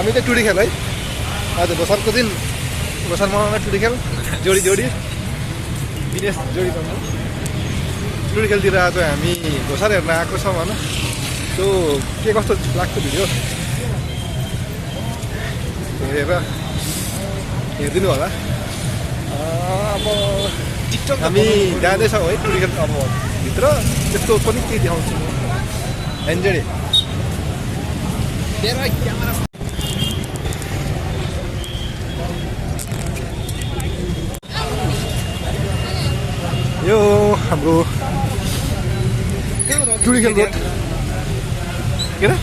हामी चाहिँ टुडी खेल है आज लोसारको दिन लोसार मनाउने टुडी खेल जोडी जोडी विदेश जोडी टुडी खेलतिर आज हामी लोसार हेर्न आएको छौँ होइन त्यो के कस्तो लाग्छ भिडियो हेरेर हेरिदिनु होला अब हामी जाँदैछौँ है टुडी खेल अब भित्र त्यस्तो पनि के देखाउँछु म एन्जोय यो हाम्रो टुडी खेल रोड के र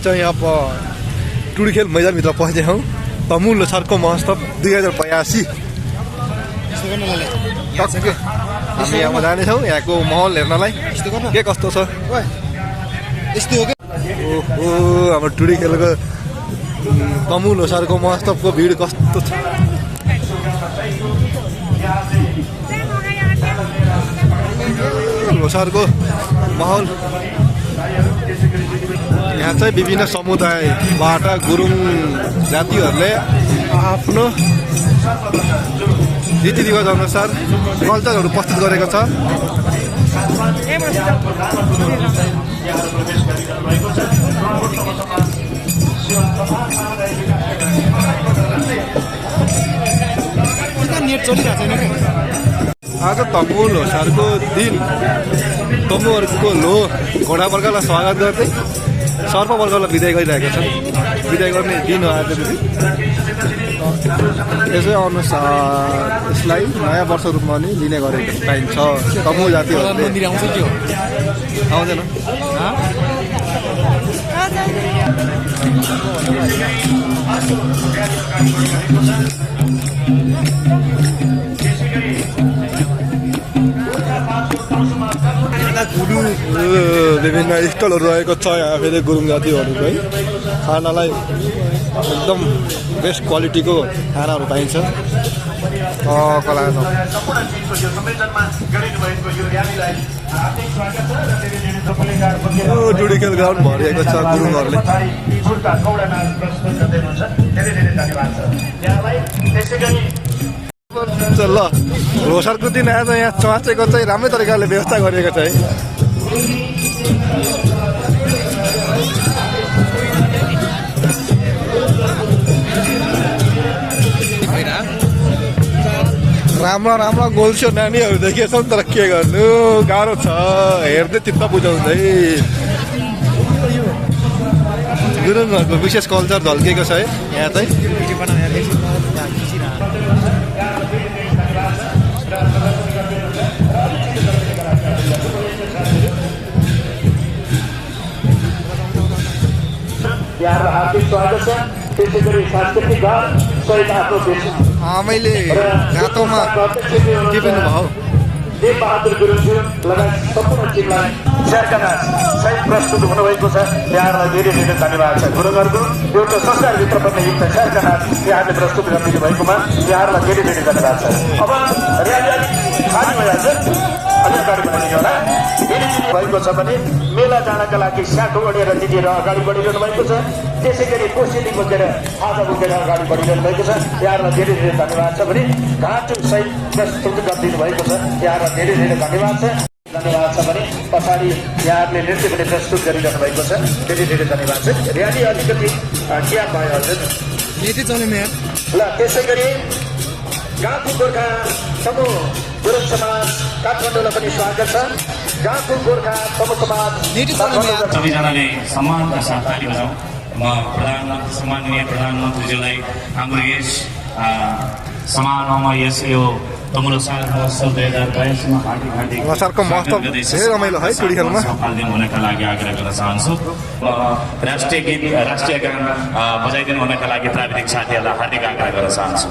चाहिँ अब टुडी खेल मैदानभित्र पसेका छौँ तमु लोसारको महोत्सव 2082 हामी अब जानेछौँ यहाँको माहौल हेर्नलाई के कस्तो छ ओहो हाम्रो टुडी खेलको तमु लोसारको महोत्सवको भिड कस्तो छ लोसारको माहौल यहाँ चाहिँ विभिन्न समुदायबाट गुरुङ जातिहरूले आफ्नो रीतिरिवाज अनुसार कल्चरहरू प्रस्तुत गरेको छ आज तमु लोसारको दिन तमुहरूको घोडा वर्गलाई स्वागत गर्दै सर्प वर्गलाई विदाय गरिरहेको छ विदाय गर्ने दिन हो आज यसै अनुसार यसलाई नयाँ वर्ष रूपमा पनि लिने गरेको पाइन्छ तमु जातिहरूले आउँदैन विभिन्न स्टलहरू रहेको छ यहाँ फेरि गुरुङ जातिहरूको है खानालाई एकदम बेस्ट क्वालिटीको खानाहरू पाइन्छ कला टुडी खेल ग्राउन्ड भरिएको छ गुरुङहरूले ल लोसारको दिन आज यहाँ चुवाचेको चाहिँ राम्रै तरिकाले व्यवस्था गरिएको छ है राम्रो राम्रो गोल्छ्यो नानीहरू देखेछौ तर के गर्नु गाह्रो छ हेर्दै चित्त बुझाउँदै गुरुङहरूको विशेष कल्चर झल्केको छ है यहाँ चाहिँ यहाँ हार्दिक स्वागत छ त्यसै गरी सांस्कृतिक घर सहित आफ्नो मैले घाँतोमा के पनि भयो देव बहादुर गुरुङज्यू लगायत सम्पूर्ण टिमलाई स्याहारका सहित प्रस्तुत हुनुभएको छ। यहाँहरूलाई धेरै धेरै धन्यवाद छ। गुरुङहरूको एउटा संस्कारभित्र पनि युक्त स्याहारका यहाँले प्रस्तुत गरिदिनु भएकोमा यहाँहरूलाई धेरै धेरै धन्यवाद छ। अब र्याली खाली भइहाल्छ अलि अगाडि बढाइदिनु होला। भएको छ भने मेला जानका लागि स्याठो ओढेर दिदीहरू अगाडि बढिरहनु भएको छ। त्यसै गरी कोसेली बोकेर आधा बोकेर अगाडि बढिरहनु भएको छ। यहाँहरूलाई धेरै धेरै धन्यवाद छ भने घाँटो सहित प्रस्तुत गरिदिनु भएको छ। यहाँहरूलाई धेरै धेरै धन्यवाद छ। धन्यवाद छ भने पछाडि यहाँहरूले नृत्य पनि प्रस्तुत गरिरहनु भएको छ। धेरै धेरै धन्यवाद छ। र्याली अलिकति क्या भयो हजुर ल त्यसै गरी गाउँको गोर्खा समूह गुरुङ समाज काठमाडौँलाई पनि स्वागत छ। गाउँको गोर्खा समूह समाज सबैजनाले सम्मानका साथ ताली बजाउँ। म प्रधानमन्त्री सम्माननीय प्रधानमन्त्रीज्यूलाई हाम्रो यस समारोहमा यस यो तमुलो साल महोत्सव 2022 हार्दिक हार्दिक अवसरको महत्त्व धेरै रमाइलो है टुडी खेलमा सफल हुनका लागि आग्रह गर्न चाहन्छु। राष्ट्रिय गीत राष्ट्रिय गान बजाइदिनु हुनका लागि प्राविधिक साथीहरूलाई हार्दिक आग्रह गर्न चाहन्छु।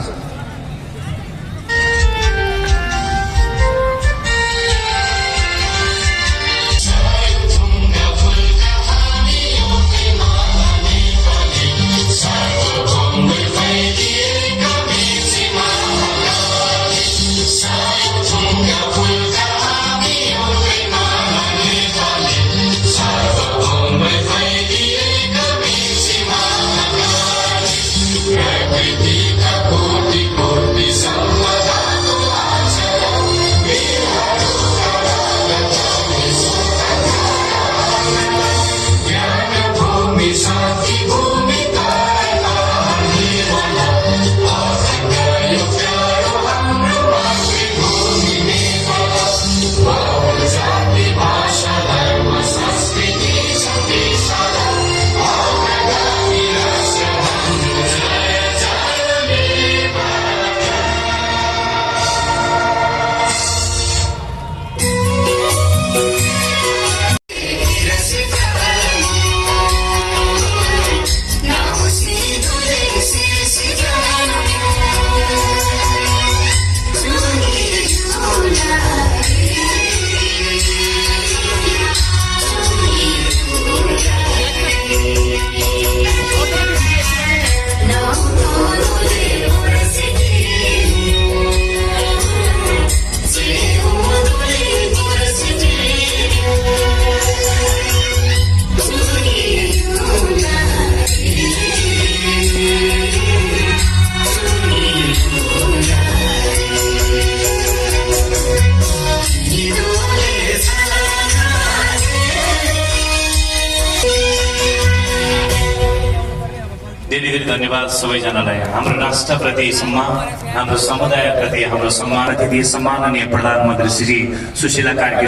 धेरै धेरै धन्यवाद सबैजनालाई। हाम्रो राष्ट्रप्रति सम्मान, हाम्रो समुदायप्रति हाम्रो सम्मान, अतिथि सम्माननीय प्रधानमन्त्री श्री सुशीला कार्की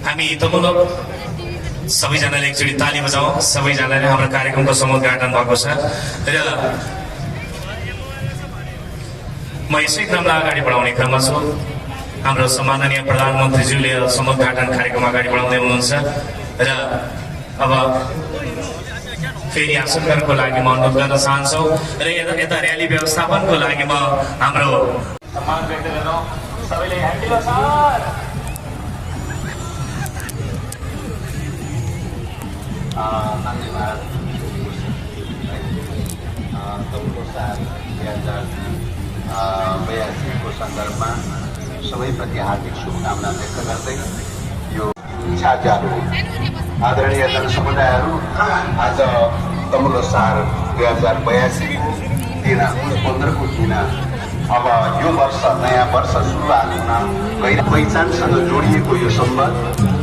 हामी तमुलो सबैजनाले एकचोटि ताली बजाउँ। सबैजनाले हाम्रो कार्यक्रमको समुद्घाटन भएको छ र म यसै क्रमलाई अगाडि बढाउने क्रममा छु। हाम्रो सम्माननीय प्रधानमन्त्रीज्यूले समुद्घाटन कार्यक्रम अगाडि बढाउँदै हुनुहुन्छ र अब फेरि आसनहरूको लागि म अनुरोध गर्न चाहन्छु र यता र्याली व्यवस्थापनको लागि म हाम्रो सम्मान व्यक्त गर्नु सबैले ह्यान्डिलो सर धन्यवाद। तमुलो साल 2082 को सन्दर्भमा सबैप्रति हार्दिक शुभकामना व्यक्त गर्दै यो साझाहरू आदरणीय जनसमुदायहरू आज तमुलो साल 2082 दिन 15 को दिन अब यो वर्ष नयाँ वर्ष सुरुवात हुन पहिचानसँग जोडिएको यो सम्बन्ध,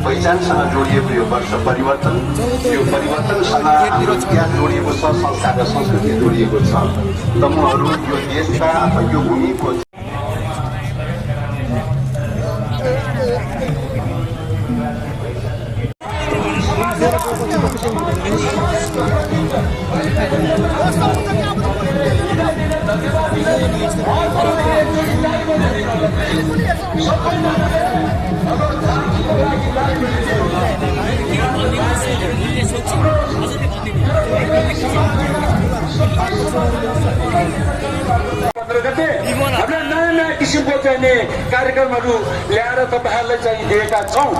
पहिचानसँग जोडिएको यो वर्ष परिवर्तन, यो परिवर्तनसँग हाम्रो इतिहास जोडिएको छ, संस्कार र संस्कृति जोडिएको छ। तमुहरू यो देशका अथवा यो भूमिको हामीले नयाँ किसिमको चाहिने कार्यक्रमहरू ल्याएर तपाईँहरूलाई चाहिँ दिएका छौँ।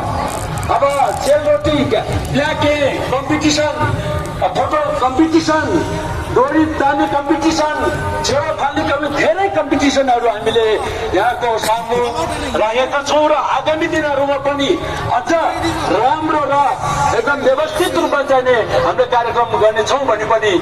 अब सेलरोटी प्याके कम्पिटिसन, फोटो कम्पिटिसन, डोरी तान्ने कम्पिटिसन, छेउ फाल्ने धेरै कम्पिटिसनहरू हामीले यहाँको सामु राखेका छौँ र आगामी दिनहरूमा पनि अझ राम्रो र एकदम व्यवस्थित रूपमा चाहिने हामीले कार्यक्रम गर्नेछौँ भने पनि